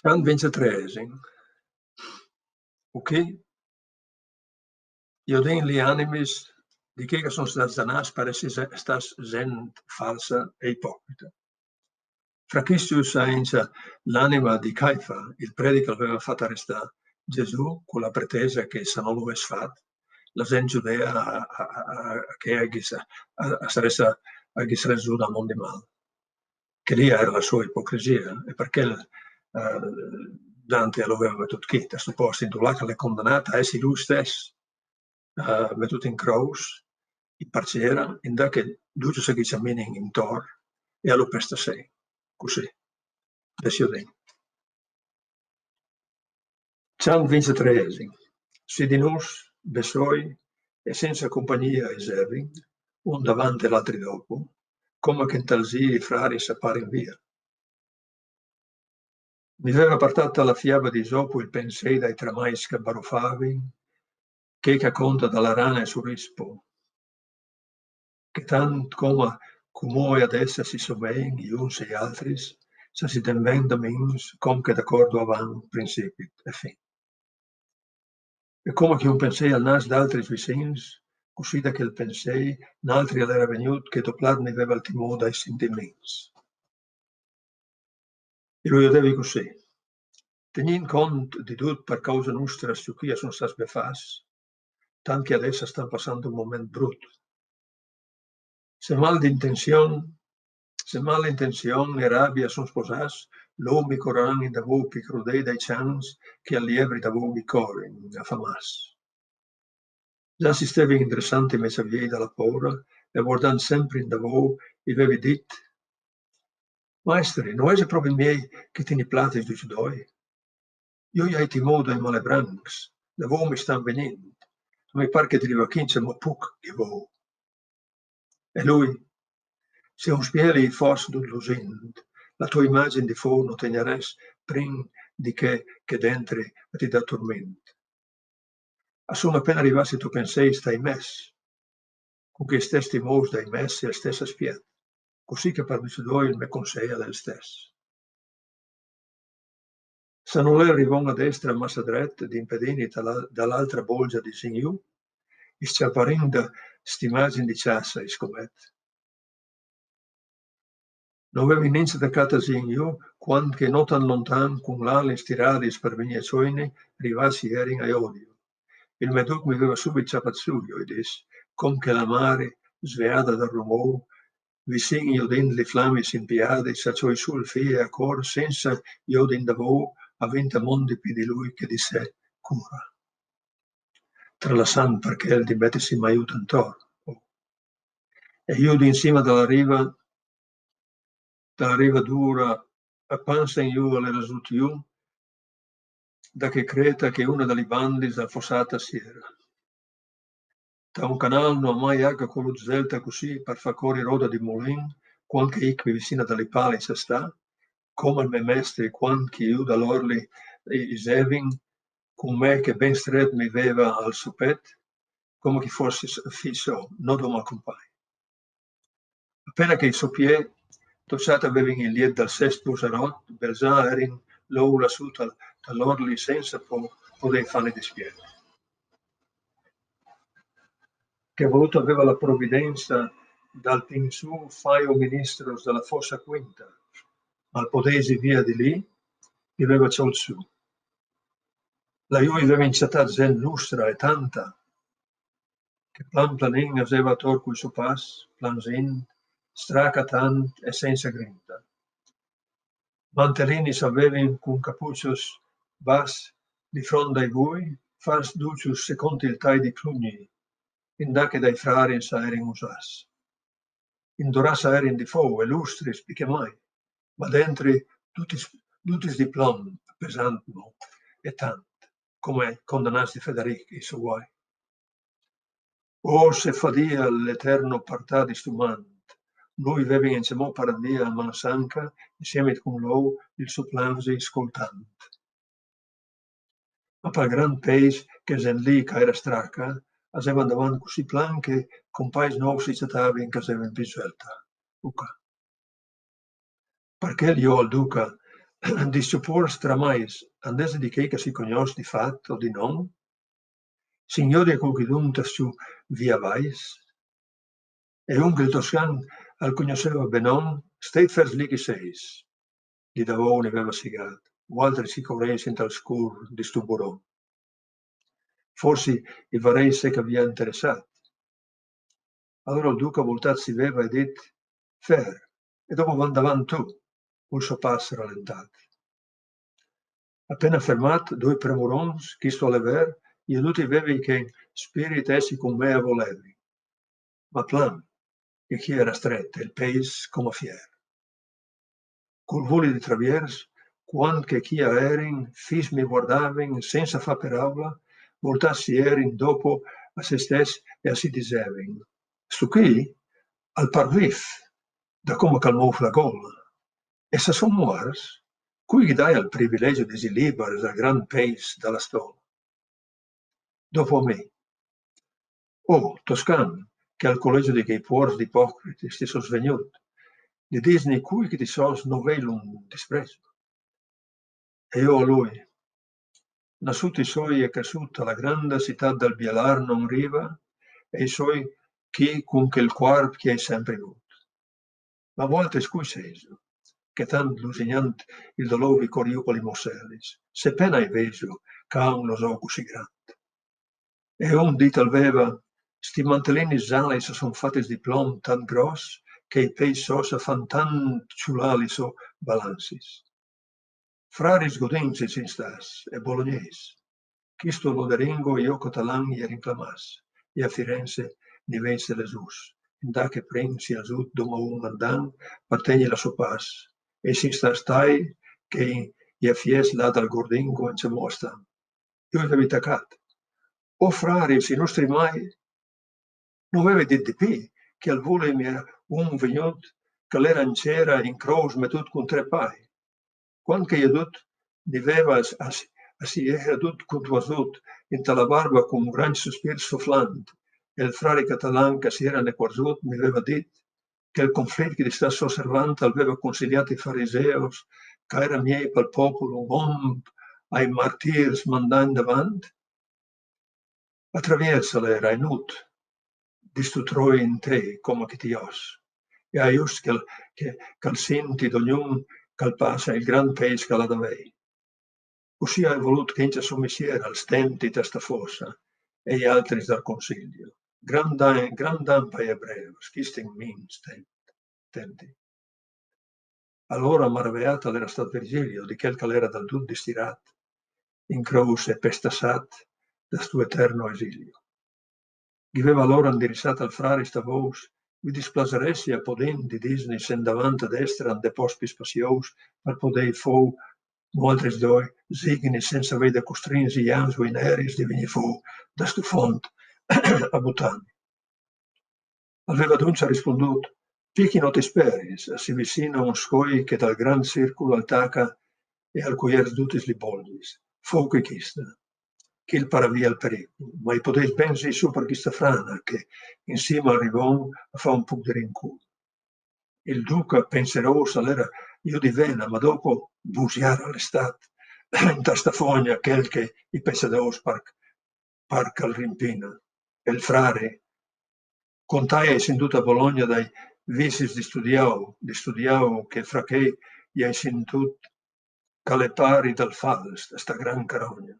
Jan 23. Ok? Io den li animis di che sono stats danats parece stas gent falsa e ipocrita. Fra Christus ainza l'anima di Caifa, il predico aveva fatto arrestare Gesù con la pretesa che se non lo avesse fatto, la gente giudea che sarebbe Gesù da mondo di male. Che lì era la sua ipocrisia e perché Dante lo aveva mettuto qui, a questo posto, in là che l'è condannata a essere lui stesso, mettuto in croce, in parciera, in da che lui si cammina intorno e allo pesta sei, così, adesso io dico. Psalm 23. Si di nos, besoi, e senza compagnia e servi, un davanti e l'altri dopo, come che in talsi i frari s'apparen via. Mi aveva portato alla fiaba di Isopo il pensiero dai tramai scabarofavi, che conta dalla rana e sul rispo, che tant come ad essa si sovein gli uns e gli altri, se si denven da mins, com che d'accordo avan principit e fin. E come che un pensiero al nas d'altri vicins, così da che il pensiero n'altri all'era venut che doplat ne aveva il timore dai sentiments. E lui devi così. Tenint conto di tutto per causa nostra su chi sono stati befas, tant che adesso stanno passando un momento brutto. Se malintenzione e rabbia sono sposati, l'uomo corranno in davò più crudei dai chans che allievri davò i cori, affamas. Già si stava interessante messa via dalla paura e guardando sempre in davò, gli avevi detto: Maestri, non è proprio miei che ti ne plati di due. Io gli hai timore dai malebrancs, davò mi stanno venendo. Mi pare che ti arriva 15 ma puc che vo. E lui, se un spieli forse d'illusione, la tua immagine di forno tegneres prin di che dentro ti dà tormento. A sono appena arrivassi tu pensei stai messo, con che stessi mos dai messi e stessa spiet, così che per due me consiglia del stesso. Se non le arrivò a destra massa dretta di impedini dall'altra bolgia di Signu, isciaparinda st'immagine di ciassa scomette. Non avevi niente da casa Signu, quando che non tan lontan con l'ali stirati per vignezioni, arrivassi erin a odio. Il meduc mi aveva subito ciapazzuglio e disse, com che la mare, sveata dal rumore, vicino io dentro le fiamme si impiade, s'acciò sul fie a cor, senza io dentro davò, avente mondi più di lui che di sé cura. Tralasciando perché il di mettersi mi aiuta intorno. E io di in cima dalla riva dura, a panza in giù alle risulti giù, da che creta che una delle bandi affossata si era. Da un canale non ho mai acqua con lo zelta così per far correre roda di mulin, quando che qui vicino dalle pali si sta, come il mio mestre quando che io dall'orli i zevin, con me che ben stretto mi aveva al suppet, come che fosse fisso, non do mal compagno. Appena che il suo piede, tossata aveva in liet dal sesto sarot, belzà erin l'oula su dall'orli senza poter fare dispiego. Che voluto aveva la provvidenza dal Pinsù faio ministros della fossa quinta, al potesi via di lì, viveva ciò su. La io aveva inciata zen lustra e tanta, che plan planin aveva torco il suo pas, planzin, straca tant e senza grinta. Mantellini s'avevin con cappuccios bas di fronte ai voi, fars ducius secondo il tai di clugni, in da che dai frari s'aerin usas. In dorassa erin di fou e lustris piche mai, ma dentri tutti di plom, pesantmo e tant, come condannasti Federic i suoi guai. Se fadia l'eterno partà stumant, noi avevi insieme paradia a Mansanca, insieme con loro il suo planzi scoltant. Ma per gran peix che sen lì che era straca, aveva davanti così plan che con pais nou si chattava in casa in più svelta. Perché io al duca di suppors tramais, andese di che si cognos di fatto di non? Signori qualchidunta su via vais? E oncle Toscan al cognosceva benon, steed vers lì che seis. Di davone aveva sigat, Walter si corresse in tal scur di stu buron. Forse il varei se che havia interessat. Allora il duca voltat si veva e dit, fer, e dopo van davant tu, un suo passo rallentat. Appena fermat, due premurons, chisto allever, io tutti vevi che spirit essi con me a volevi. Ma plan, e chi era stretta, il peis come fier. Col voli di traviers, quando che chi erin, fis mi guardaven, senza fa per aula, voltassi erin dopo a se stess e a si diseven. Stu qui, al par vif, da come calmou la gola. E se son muors, cui gli dai al privilegio di si libero dal gran peis dalla stola. Dopo me. Oh, Toscan, che al collegio di quei puors di Ippocrati ti sos vegnut, di Disney cui che ti sos novelum dispreso. E io a lui, nasciuti i suoi è cresciuta la grande città del Bielar non riva, e i suoi chi con quel cuor che hai sempre avuto. Ma a volte scuiseso, che tant lusignant il dolore coriucoli mossellis, se pena hai veso, che ha uno so così grande. E un dito aveva, sti mantellini zalis son fatti di plom tan gros, che i pei sosa fan tan ciulali so balansis. Fraris godensis instas, e bolognese. Chisto loderingo io catalan ier inclamas, e a Firenze ni vence lesus, da che prensi asut domo un mandan, partegni la sopas, e si stai che ia fies là dal gordingo in se mostan. Io avevi tacat. O frari, si nostri mai, non aveva dit di pi, che al vole mi un vegnut, che l'era in cera in croce metut con tre pai. Quando che io dut, viveva si era dut contuasut, in tala barba con un gran sospir sofflant, e il frare catalan che si era ne quarzut mi aveva dit che il conflitto che di sta osservante aveva consigliato i fariseos, che era miei pel popolo, om ai martirs mandant davant, attraversa l'era inut, di stu troi in te, come che ti os. E a just che il senti d'ognun che passa il gran peis che la davei. Così hai voluto che ince sommissiera al stenti testa fossa e gli altri dal consiglio. Gran dampa ebreo, schisten min stenti. Allora maravigliata l'era stato Virgilio di quel che l'era dal dud distirat, in croce e pestasat da stu eterno esilio. Gli aveva allora indirizzato al frare sta voce, vi displaceresti a poden di Disney sen davanti a destra ante pospi spasious per poder fou moltres doi signi senza vede costringi jans o ineris di veni fu da stu font a Butani. Aveva dunque risponduto, picchi not esperis, si vicino a un scoi che dal gran circolo altaca e al cuiers dutis li bolgis, fu che chista. Che il paravia al pericolo, ma i potei pensi su per questa frana che insieme arrivò a fare un po' di rinculo. Il duca penseroso era io di Vena, ma dopo busiare all'estate in tasta fogna quel che i pensadors parca al rimpina. E il frare contai hai sentito a Bologna dai visis di studiavo che fra che gli hai sentito cale pari dal fals, sta gran carogna.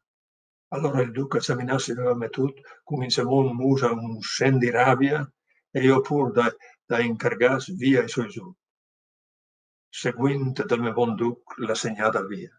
Allora il duca esaminasse aveva metut, cominciamo un musa un sen di rabbia, e io pur da incargas via i suoi giù. Seguinte del mio buon duc la segnata via.